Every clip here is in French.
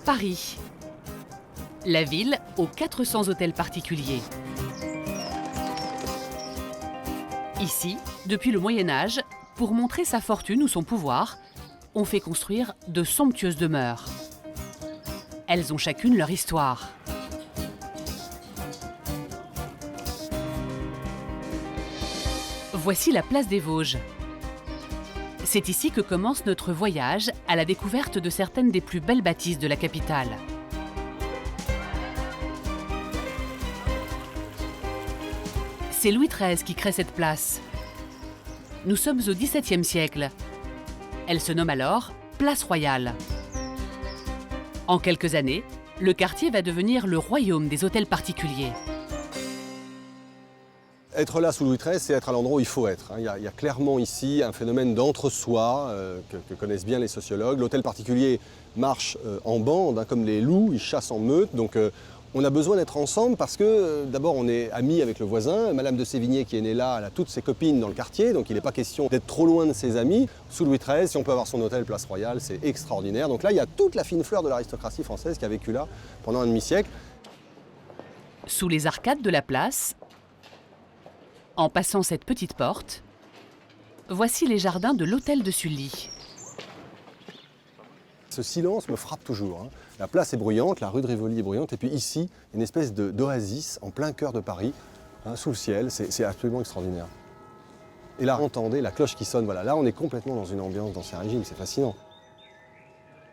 Paris. La ville aux 400 hôtels particuliers. Ici, depuis le Moyen-Âge, pour montrer sa fortune ou son pouvoir, on fait construire de somptueuses demeures. Elles ont chacune leur histoire. Voici la place des Vosges. C'est ici que commence notre voyage à la découverte de certaines des plus belles bâtisses de la capitale. C'est Louis XIII qui crée cette place. Nous sommes au XVIIe siècle. Elle se nomme alors Place Royale. En quelques années, le quartier va devenir le royaume des hôtels particuliers. Être là sous Louis XIII, c'est être à l'endroit où il faut être. Il y a clairement ici un phénomène d'entre-soi que connaissent bien les sociologues. L'hôtel particulier marche en bande, comme les loups, ils chassent en meute. Donc on a besoin d'être ensemble parce que d'abord on est amis avec le voisin. Madame de Sévigné qui est née là, elle a toutes ses copines dans le quartier, donc il n'est pas question d'être trop loin de ses amis. Sous Louis XIII, si on peut avoir son hôtel Place Royale, c'est extraordinaire. Donc là, il y a toute la fine fleur de l'aristocratie française qui a vécu là pendant un demi-siècle. Sous les arcades de la place, en passant cette petite porte, voici les jardins de l'hôtel de Sully. Ce silence me frappe toujours. La place est bruyante, la rue de Rivoli est bruyante, et puis ici, une espèce d'oasis en plein cœur de Paris, sous le ciel, c'est absolument extraordinaire. Et là, entendez la cloche qui sonne, voilà, là on est complètement dans une ambiance d'Ancien Régime, c'est fascinant.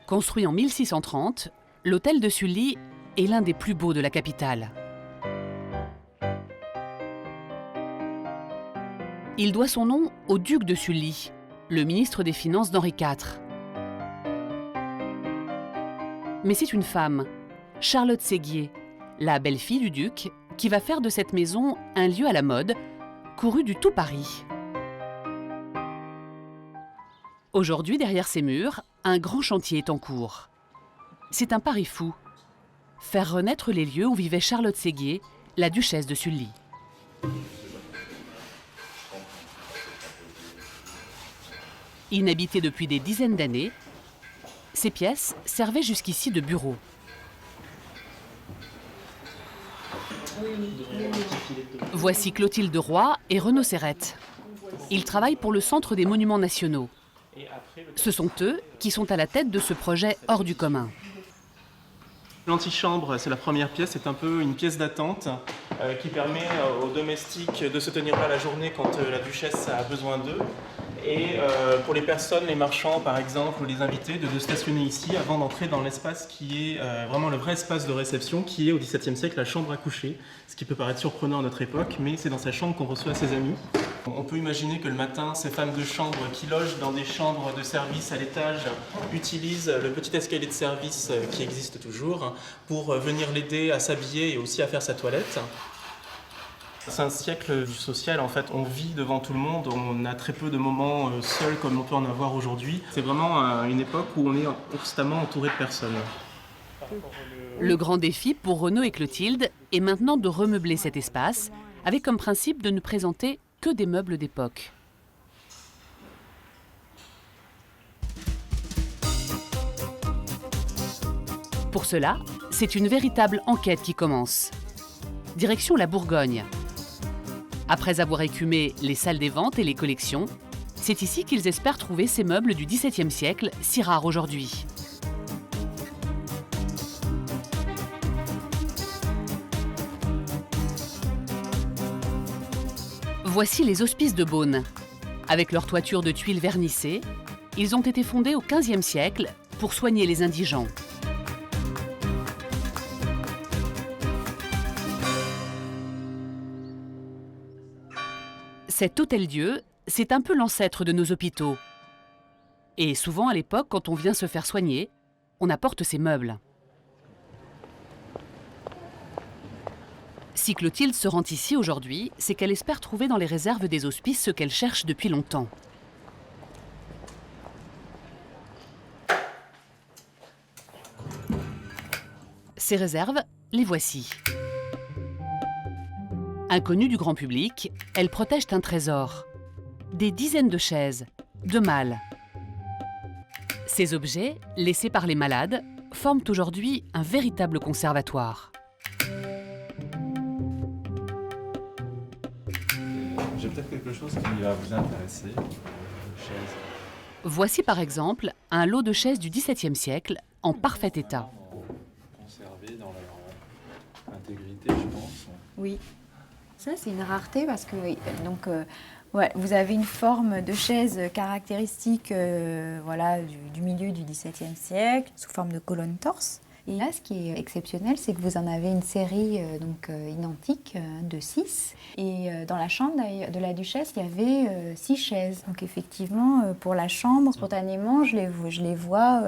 Construit en 1630, l'hôtel de Sully est l'un des plus beaux de la capitale. Il doit son nom au duc de Sully, le ministre des Finances d'Henri IV. Mais c'est une femme, Charlotte Séguier, la belle-fille du duc, qui va faire de cette maison un lieu à la mode, couru du tout Paris. Aujourd'hui, derrière ces murs, un grand chantier est en cours. C'est un pari fou. Faire renaître les lieux où vivait Charlotte Séguier, la duchesse de Sully. Inhabitée depuis des dizaines d'années, ces pièces servaient jusqu'ici de bureaux. Voici Clotilde Roy et Renaud Serrette. Ils travaillent pour le Centre des Monuments Nationaux. Ce sont eux qui sont à la tête de ce projet hors du commun. L'antichambre, c'est la première pièce, c'est un peu une pièce d'attente qui permet aux domestiques de se tenir là la journée quand la duchesse a besoin d'eux. Et pour les personnes, les marchands par exemple, ou les invités, de stationner ici avant d'entrer dans l'espace qui est vraiment le vrai espace de réception, qui est au XVIIe siècle la chambre à coucher. Ce qui peut paraître surprenant à notre époque, mais c'est dans sa chambre qu'on reçoit ses amis. On peut imaginer que le matin, ces femmes de chambre qui logent dans des chambres de service à l'étage utilisent le petit escalier de service qui existe toujours pour venir l'aider à s'habiller et aussi à faire sa toilette. C'est un siècle du social, en fait, on vit devant tout le monde, on a très peu de moments seuls comme on peut en avoir aujourd'hui. C'est vraiment une époque où on est constamment entouré de personnes. Le grand défi pour Renaud et Clotilde est maintenant de remeubler cet espace, avec comme principe de ne présenter que des meubles d'époque. Pour cela, c'est une véritable enquête qui commence. Direction la Bourgogne. Après avoir écumé les salles des ventes et les collections, c'est ici qu'ils espèrent trouver ces meubles du XVIIe siècle, si rares aujourd'hui. Voici les hospices de Beaune. Avec leur toiture de tuiles vernissées, ils ont été fondés au XVe siècle pour soigner les indigents. Cet hôtel-dieu, c'est un peu l'ancêtre de nos hôpitaux. Et souvent, à l'époque, quand on vient se faire soigner, on apporte ses meubles. Si Clotilde se rend ici aujourd'hui, c'est qu'elle espère trouver dans les réserves des hospices ce qu'elle cherche depuis longtemps. Ces réserves, les voici. Inconnues du grand public, elles protègent un trésor. Des dizaines de chaises, de malles. Ces objets, laissés par les malades, forment aujourd'hui un véritable conservatoire. J'ai peut-être quelque chose qui va vous intéresser. Chaise. Voici par exemple un lot de chaises du XVIIe siècle en parfait état. Conservées dans leur intégrité, je pense. Oui, ça c'est une rareté parce que ouais, vous avez une forme de chaise caractéristique voilà, du milieu du XVIIe siècle, sous forme de colonne torse. Et là, ce qui est exceptionnel, c'est que vous en avez une série identique de 6. Et dans la chambre de la duchesse, il y avait 6 chaises. Donc effectivement, pour la chambre, spontanément, je les vois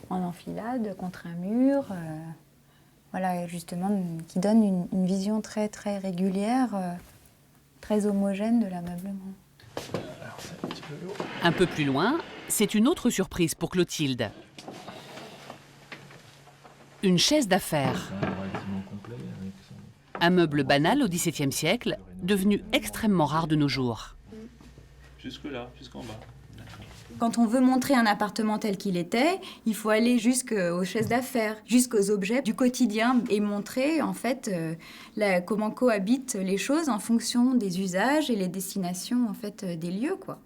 en enfilade contre un mur. Voilà, justement, qui donne une vision très, très régulière, très homogène de l'ameublement. Alors, c'est un petit peu lourd. Un peu plus loin, c'est une autre surprise pour Clotilde. Une chaise d'affaires. C'est un relativement complet avec son... Un meuble banal au XVIIe siècle, devenu extrêmement rare de nos jours. Jusque-là, jusqu'en bas. Quand on veut montrer un appartement tel qu'il était, il faut aller jusqu'aux chaises d'affaires, jusqu'aux objets du quotidien et montrer en fait comment cohabitent les choses en fonction des usages et les destinations en fait des lieux, quoi.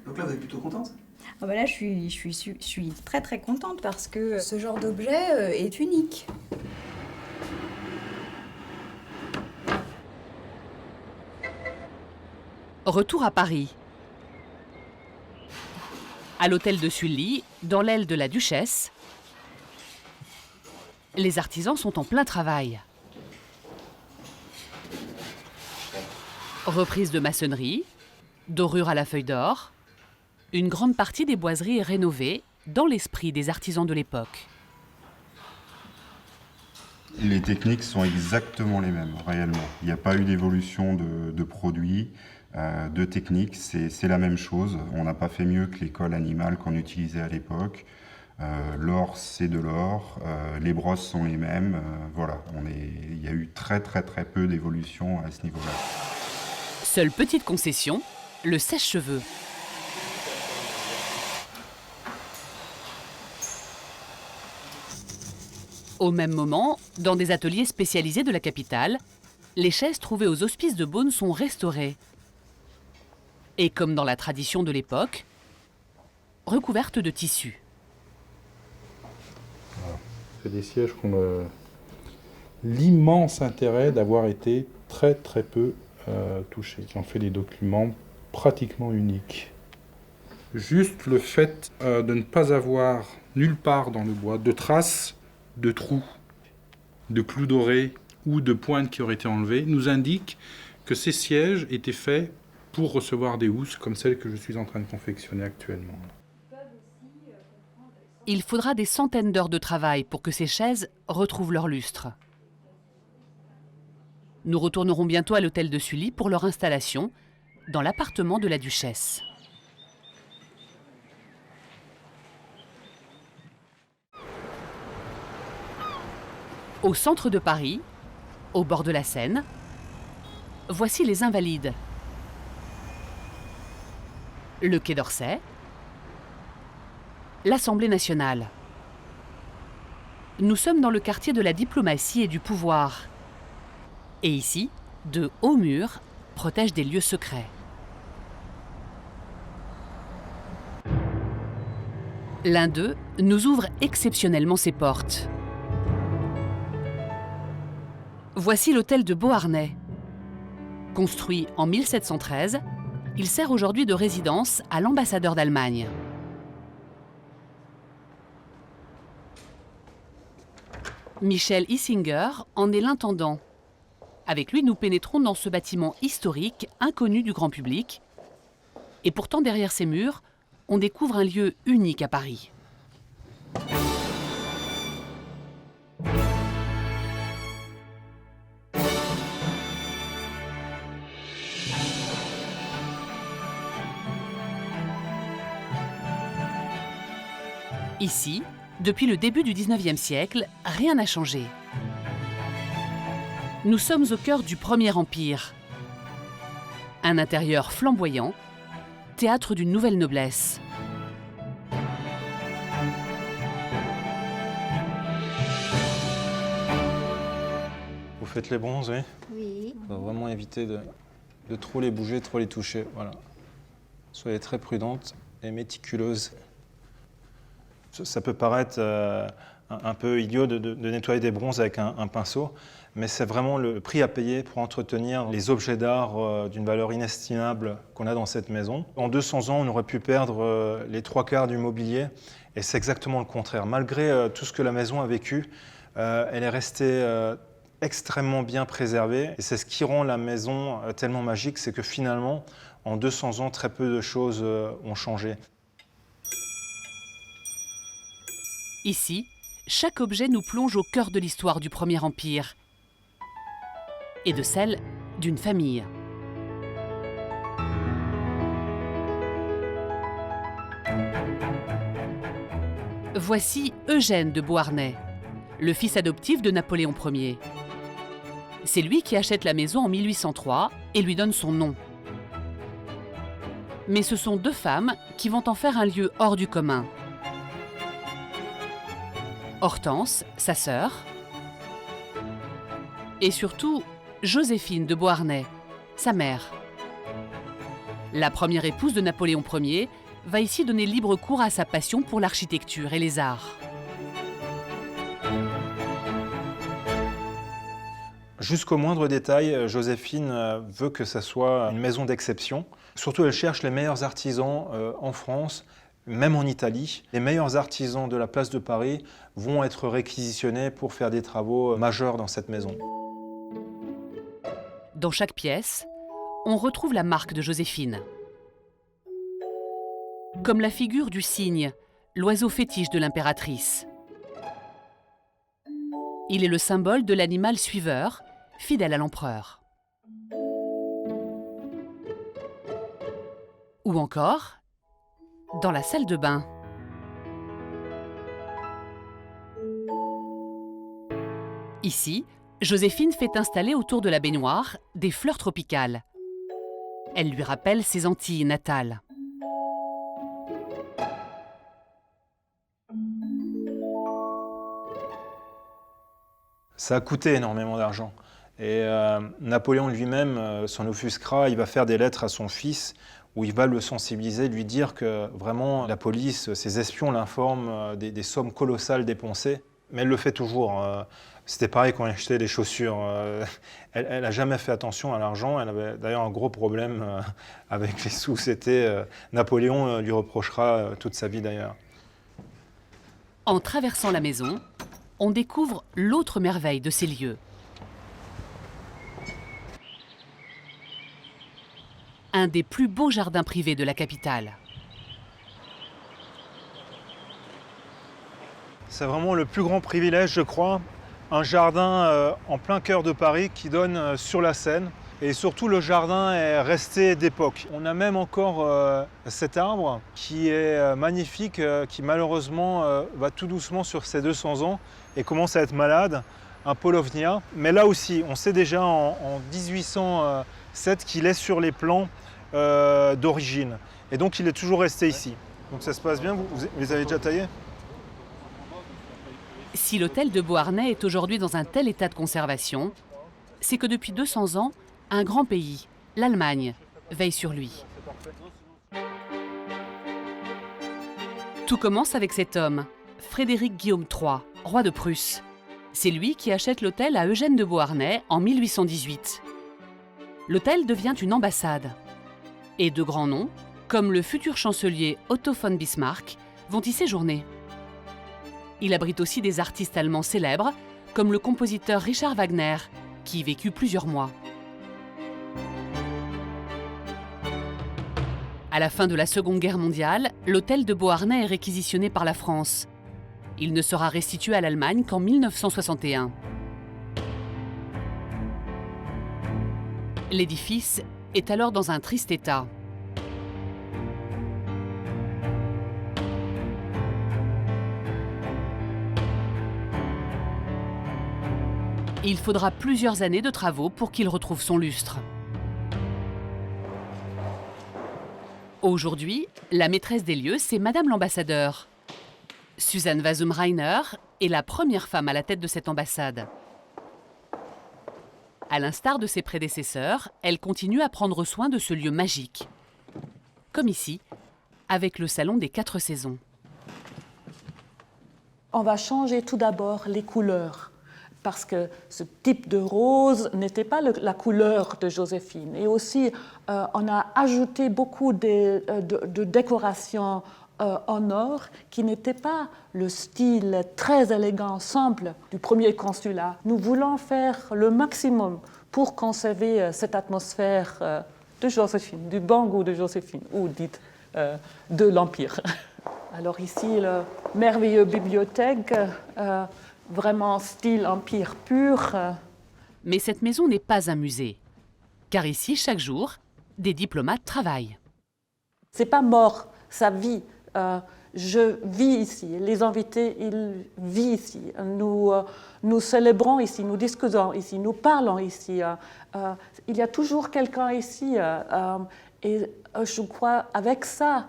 Donc là, vous êtes plutôt contente ? Ah bah là, je suis très très contente parce que ce genre d'objet est unique. Retour à Paris. À l'hôtel de Sully, dans l'aile de la Duchesse, les artisans sont en plein travail. Reprise de maçonnerie, dorure à la feuille d'or, une grande partie des boiseries est rénovée dans l'esprit des artisans de l'époque. Les techniques sont exactement les mêmes, réellement. Il n'y a pas eu d'évolution de produits, de techniques, c'est la même chose. On n'a pas fait mieux que les colles animales qu'on utilisait à l'époque. L'or, c'est de l'or, les brosses sont les mêmes. Voilà, il y a eu très peu d'évolution à ce niveau-là. Seule petite concession, le sèche-cheveux. Au même moment, dans des ateliers spécialisés de la capitale, les chaises trouvées aux hospices de Beaune sont restaurées. Et comme dans la tradition de l'époque, recouvertes de tissu. Voilà. C'est des sièges qu'on a l'immense intérêt d'avoir été très peu touchés, qui ont fait des documents pratiquement uniques. Juste le fait de ne pas avoir nulle part dans le bois de traces de trous, de clous dorés ou de pointes qui auraient été enlevées, nous indique que ces sièges étaient faits pour recevoir des housses comme celles que je suis en train de confectionner actuellement. Il faudra des centaines d'heures de travail pour que ces chaises retrouvent leur lustre. Nous retournerons bientôt à l'hôtel de Sully pour leur installation dans l'appartement de la Duchesse. Au centre de Paris, au bord de la Seine, voici les Invalides. Le Quai d'Orsay, l'Assemblée nationale. Nous sommes dans le quartier de la diplomatie et du pouvoir. Et ici, de hauts murs protègent des lieux secrets. L'un d'eux nous ouvre exceptionnellement ses portes. Voici l'hôtel de Beauharnais. Construit en 1713, il sert aujourd'hui de résidence à l'ambassadeur d'Allemagne. Michel Hissinger en est l'intendant. Avec lui, nous pénétrons dans ce bâtiment historique inconnu du grand public. Et pourtant, derrière ces murs, on découvre un lieu unique à Paris. Ici, depuis le début du XIXe siècle, rien n'a changé. Nous sommes au cœur du Premier Empire. Un intérieur flamboyant, théâtre d'une nouvelle noblesse. faites les bronzes, oui. Oui. Il faut vraiment éviter de trop les bouger, trop les toucher. Voilà. Soyez très prudente et méticuleuse. Ça peut paraître un peu idiot de nettoyer des bronzes avec un pinceau, mais c'est vraiment le prix à payer pour entretenir les objets d'art d'une valeur inestimable qu'on a dans cette maison. En 200 ans, on aurait pu perdre les 3/4 du mobilier, et c'est exactement le contraire. Malgré tout ce que la maison a vécu, elle est restée extrêmement bien préservée, et c'est ce qui rend la maison tellement magique, c'est que finalement, en 200 ans, très peu de choses ont changé. Ici, chaque objet nous plonge au cœur de l'histoire du Premier Empire et de celle d'une famille. Voici Eugène de Beauharnais, le fils adoptif de Napoléon Ier. C'est lui qui achète la maison en 1803 et lui donne son nom. Mais ce sont 2 femmes qui vont en faire un lieu hors du commun. Hortense, sa sœur, et surtout Joséphine de Beauharnais, sa mère. La première épouse de Napoléon Ier va ici donner libre cours à sa passion pour l'architecture et les arts. Jusqu'au moindre détail, Joséphine veut que ça soit une maison d'exception. Surtout, elle cherche les meilleurs artisans en France, même en Italie. Les meilleurs artisans de la place de Paris vont être réquisitionnés pour faire des travaux majeurs dans cette maison. Dans chaque pièce, on retrouve la marque de Joséphine. Comme la figure du cygne, l'oiseau fétiche de l'impératrice. Il est le symbole de l'animal suiveur, fidèle à l'empereur. Ou encore, dans la salle de bain. Ici, Joséphine fait installer autour de la baignoire des fleurs tropicales. Elle lui rappelle ses Antilles natales. Ça a coûté énormément d'argent. Et Napoléon lui-même s'en offusquera, il va faire des lettres à son fils où il va le sensibiliser, lui dire que vraiment la police, ses espions l'informent des sommes colossales dépensées. Mais elle le fait toujours. C'était pareil quand elle achetait des chaussures. Elle n'a jamais fait attention à l'argent. Elle avait d'ailleurs un gros problème avec les sous. Napoléon lui reprochera toute sa vie d'ailleurs. En traversant la maison, on découvre l'autre merveille de ces lieux. Un des plus beaux jardins privés de la capitale. C'est vraiment le plus grand privilège, je crois. Un jardin en plein cœur de Paris qui donne sur la Seine. Et surtout, le jardin est resté d'époque. On a même encore cet arbre qui est magnifique, qui malheureusement va tout doucement sur ses 200 ans et commence à être malade, un Paulownia. Mais là aussi, on sait déjà en 1807 qu'il est sur les plans d'origine. Et donc, il est toujours resté ici. Donc ça se passe bien, vous les avez déjà taillés ? Si l'hôtel de Beauharnais est aujourd'hui dans un tel état de conservation, c'est que depuis 200 ans, un grand pays, l'Allemagne, veille sur lui. Tout commence avec cet homme, Frédéric Guillaume III, roi de Prusse. C'est lui qui achète l'hôtel à Eugène de Beauharnais en 1818. L'hôtel devient une ambassade. Et de grands noms, comme le futur chancelier Otto von Bismarck, vont y séjourner. Il abrite aussi des artistes allemands célèbres, comme le compositeur Richard Wagner, qui y vécut plusieurs mois. À la fin de la Seconde Guerre mondiale, l'hôtel de Beauharnais est réquisitionné par la France. Il ne sera restitué à l'Allemagne qu'en 1961. L'édifice est alors dans un triste état. Il faudra plusieurs années de travaux pour qu'il retrouve son lustre. Aujourd'hui, la maîtresse des lieux, c'est Madame l'ambassadeur. Suzanne Wasum-Reiner est la première femme à la tête de cette ambassade. À l'instar de ses prédécesseurs, elle continue à prendre soin de ce lieu magique. Comme ici, avec le Salon des 4 saisons. On va changer tout d'abord les couleurs, parce que ce type de rose n'était pas la couleur de Joséphine. Et aussi, on a ajouté beaucoup de décorations en or qui n'étaient pas le style très élégant, simple du premier consulat. Nous voulons faire le maximum pour conserver cette atmosphère de Joséphine, du bon goût de Joséphine, ou dites de l'Empire. Alors ici, la merveilleuse bibliothèque, vraiment style empire pur. Mais cette maison n'est pas un musée, car ici, chaque jour, des diplomates travaillent. C'est pas mort, ça vit. Je vis ici, les invités, ils vivent ici. Nous célébrons ici, nous discutons ici, nous parlons ici. Il y a toujours quelqu'un ici. Et je crois, avec ça,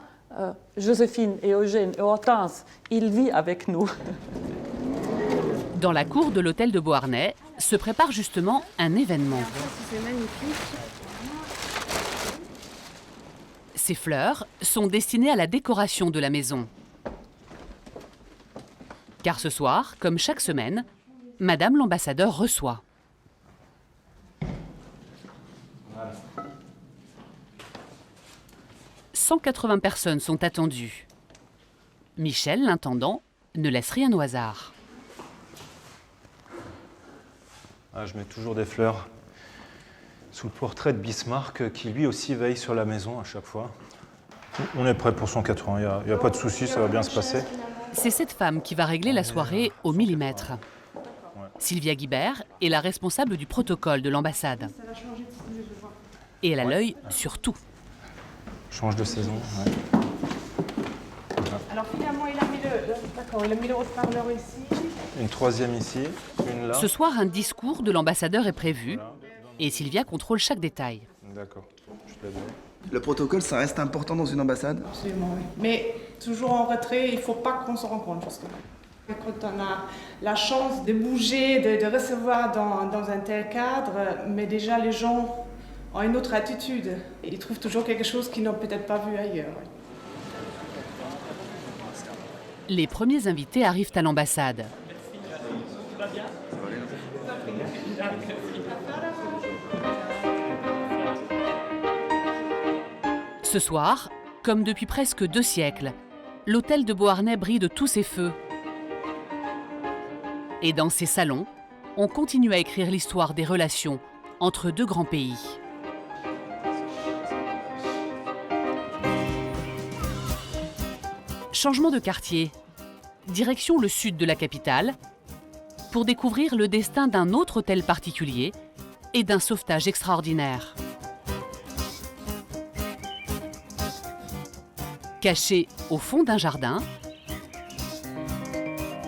Joséphine et Eugène et Hortense, ils vivent avec nous. Dans la cour de l'hôtel de Beauharnais se prépare justement un événement. C'est magnifique. Ces fleurs sont destinées à la décoration de la maison. Car ce soir, comme chaque semaine, Madame l'ambassadeur reçoit. Voilà. 180 personnes sont attendues. Michel, l'intendant, ne laisse rien au hasard. Ah, je mets toujours des fleurs sous le portrait de Bismarck, qui lui aussi veille sur la maison à chaque fois. On est prêt pour son 4 ans, il n'y a pas de souci, ça va bien se passer. C'est cette femme qui va régler la soirée au millimètre. Sylvia Guibert est la responsable du protocole de l'ambassade. Et elle a l'œil sur tout. Change de saison, ouais. Voilà. Alors finalement, il a mis le haut-parleur ici. Une troisième ici, une là. Ce soir, un discours de l'ambassadeur est prévu et Sylvia contrôle chaque détail. D'accord, je te la donne. Le protocole, ça reste important dans une ambassade? Absolument, oui. Mais toujours en retrait, il ne faut pas qu'on se rencontre, justement. Quand on a la chance de bouger, de recevoir dans un tel cadre, mais déjà les gens ont une autre attitude. Ils trouvent toujours quelque chose qu'ils n'ont peut-être pas vu ailleurs. Les premiers invités arrivent à l'ambassade. Ce soir, comme depuis presque 2 siècles, l'hôtel de Beauharnais brille de tous ses feux. Et dans ces salons, on continue à écrire l'histoire des relations entre 2 grands pays. Changement de quartier, direction le sud de la capitale, pour découvrir le destin d'un autre hôtel particulier et d'un sauvetage extraordinaire. Caché au fond d'un jardin,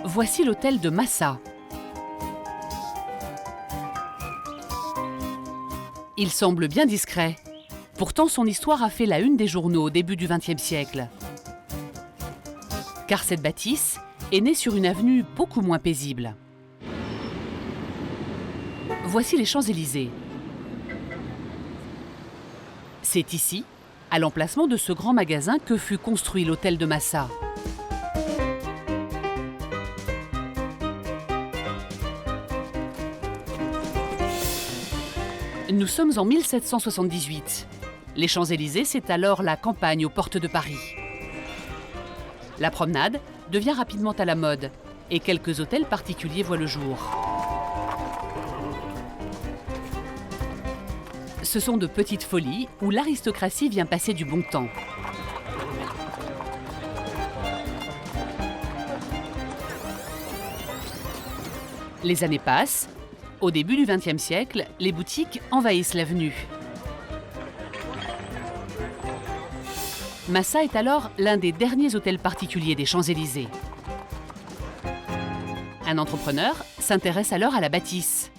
voici l'hôtel de Massa. Il semble bien discret. Pourtant, son histoire a fait la une des journaux au début du XXe siècle. Car cette bâtisse est née sur une avenue beaucoup moins paisible. Voici les Champs-Élysées. C'est ici, à l'emplacement de ce grand magasin, que fut construit l'hôtel de Massa. Nous sommes en 1778. Les Champs-Élysées, c'est alors la campagne aux portes de Paris. La promenade devient rapidement à la mode et quelques hôtels particuliers voient le jour. Ce sont de petites folies où l'aristocratie vient passer du bon temps. Les années passent. Au début du XXe siècle, les boutiques envahissent l'avenue. Massa est alors l'un des derniers hôtels particuliers des Champs-Élysées. Un entrepreneur s'intéresse alors à la bâtisse.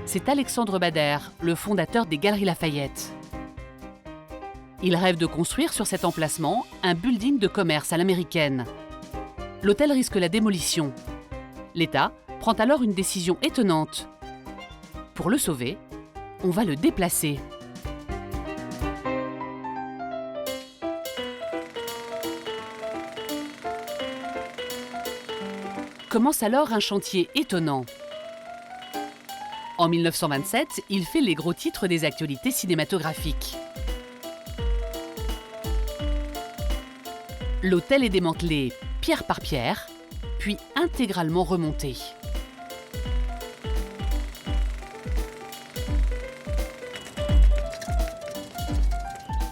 C'est Alexandre Bader, le fondateur des Galeries Lafayette. Il rêve de construire sur cet emplacement un building de commerce à l'américaine. L'hôtel risque la démolition. L'État prend alors une décision étonnante. Pour le sauver, on va le déplacer. Commence alors un chantier étonnant. En 1927, il fait les gros titres des actualités cinématographiques. L'hôtel est démantelé pierre par pierre, puis intégralement remonté.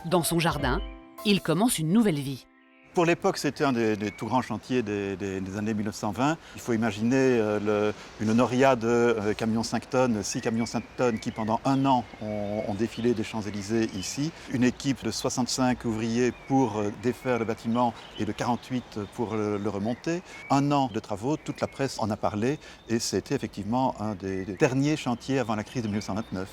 Dans son jardin, il commence une nouvelle vie. Pour l'époque, c'était un des tout grands chantiers des années 1920. Il faut imaginer une noria de camions 5 tonnes, 6 camions 5 tonnes qui pendant un an ont défilé des Champs-Élysées ici. Une équipe de 65 ouvriers pour défaire le bâtiment et de 48 pour le remonter. Un an de travaux, toute la presse en a parlé et c'était effectivement un des derniers chantiers avant la crise de 1929.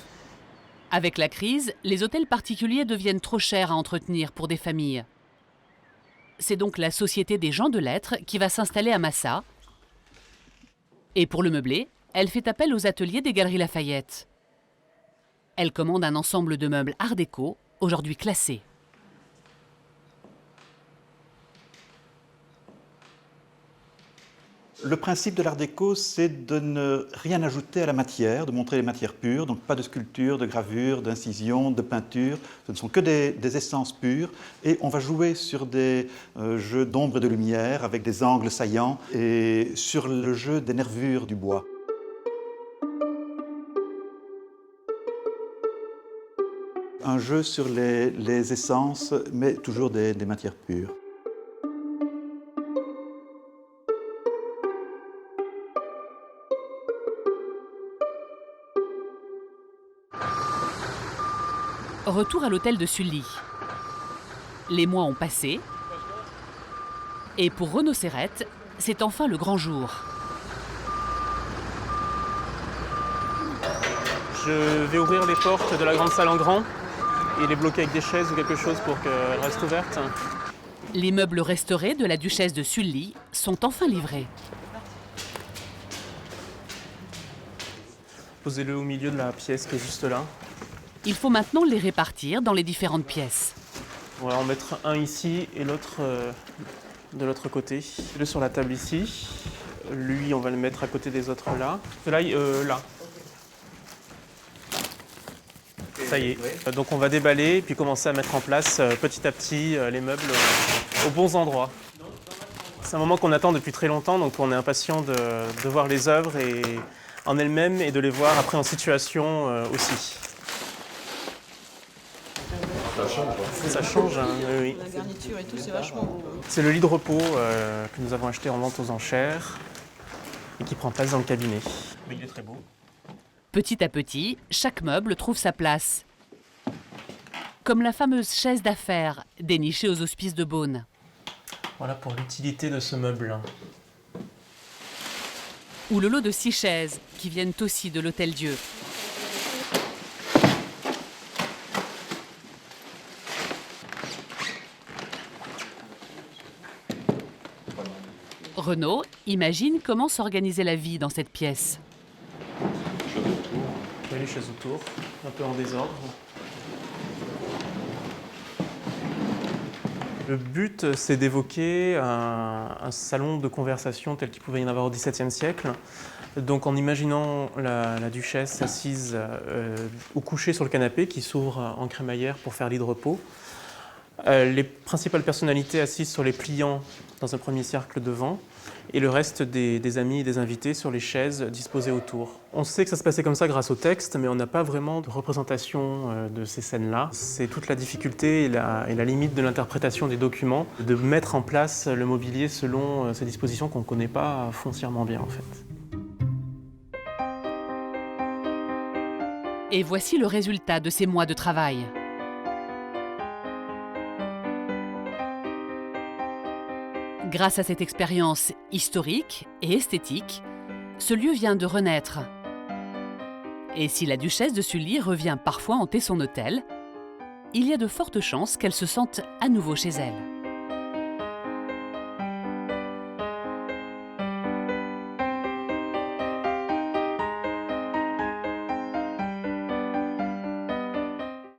Avec la crise, les hôtels particuliers deviennent trop chers à entretenir pour des familles. C'est donc la Société des gens de lettres qui va s'installer à Massa. Et pour le meubler, elle fait appel aux ateliers des Galeries Lafayette. Elle commande un ensemble de meubles art déco, aujourd'hui classés. Le principe de l'art déco, c'est de ne rien ajouter à la matière, de montrer les matières pures, donc pas de sculpture, de gravure, d'incision, de peinture. Ce ne sont que des essences pures. Et on va jouer sur des jeux d'ombre et de lumière avec des angles saillants et sur le jeu des nervures du bois. Un jeu sur les essences, mais toujours des matières pures. Retour à l'hôtel de Sully. Les mois ont passé. Et pour Renaud Serrette, c'est enfin le grand jour. Je vais ouvrir les portes de la grande salle en grand et les bloquer avec des chaises ou quelque chose pour qu'elles restent ouvertes. Les meubles restaurés de la duchesse de Sully sont enfin livrés. Posez-le au milieu de la pièce qui est juste là. Il faut maintenant les répartir dans les différentes pièces. On va en mettre un ici et l'autre de l'autre côté. Le sur la table ici. Lui, on va le mettre à côté des autres là. Celui-là, là. Ça y est. Donc on va déballer et puis commencer à mettre en place petit à petit les meubles aux bons endroits. C'est un moment qu'on attend depuis très longtemps, donc on est impatient de voir les œuvres en elles-mêmes et de les voir après en situation aussi. Ça change, hein, oui. La garniture et tout, c'est vachement beau. C'est le lit de repos que nous avons acheté en vente aux enchères et qui prend place dans le cabinet. Mais il est très beau. Petit à petit, chaque meuble trouve sa place. Comme la fameuse chaise d'affaires dénichée aux Hospices de Beaune. Voilà pour l'utilité de ce meuble. Ou le lot de 6 chaises qui viennent aussi de l'Hôtel Dieu. Renaud imagine comment s'organiser la vie dans cette pièce. Les chaises autour, un peu en désordre. Le but, c'est d'évoquer un salon de conversation tel qu'il pouvait y en avoir au XVIIe siècle. Donc en imaginant la duchesse assise ou couchée sur le canapé qui s'ouvre en crémaillère pour faire lit de repos. Les principales personnalités assises sur les pliants dans un premier cercle devant et le reste des amis et des invités sur les chaises disposées autour. On sait que ça se passait comme ça grâce au texte, mais on n'a pas vraiment de représentation de ces scènes-là. C'est toute la difficulté et la limite de l'interprétation des documents, de mettre en place le mobilier selon ces dispositions qu'on ne connaît pas foncièrement bien en fait. Et voici le résultat de ces mois de travail. Grâce à cette expérience historique et esthétique, ce lieu vient de renaître. Et si la duchesse de Sully revient parfois hanter son hôtel, il y a de fortes chances qu'elle se sente à nouveau chez elle.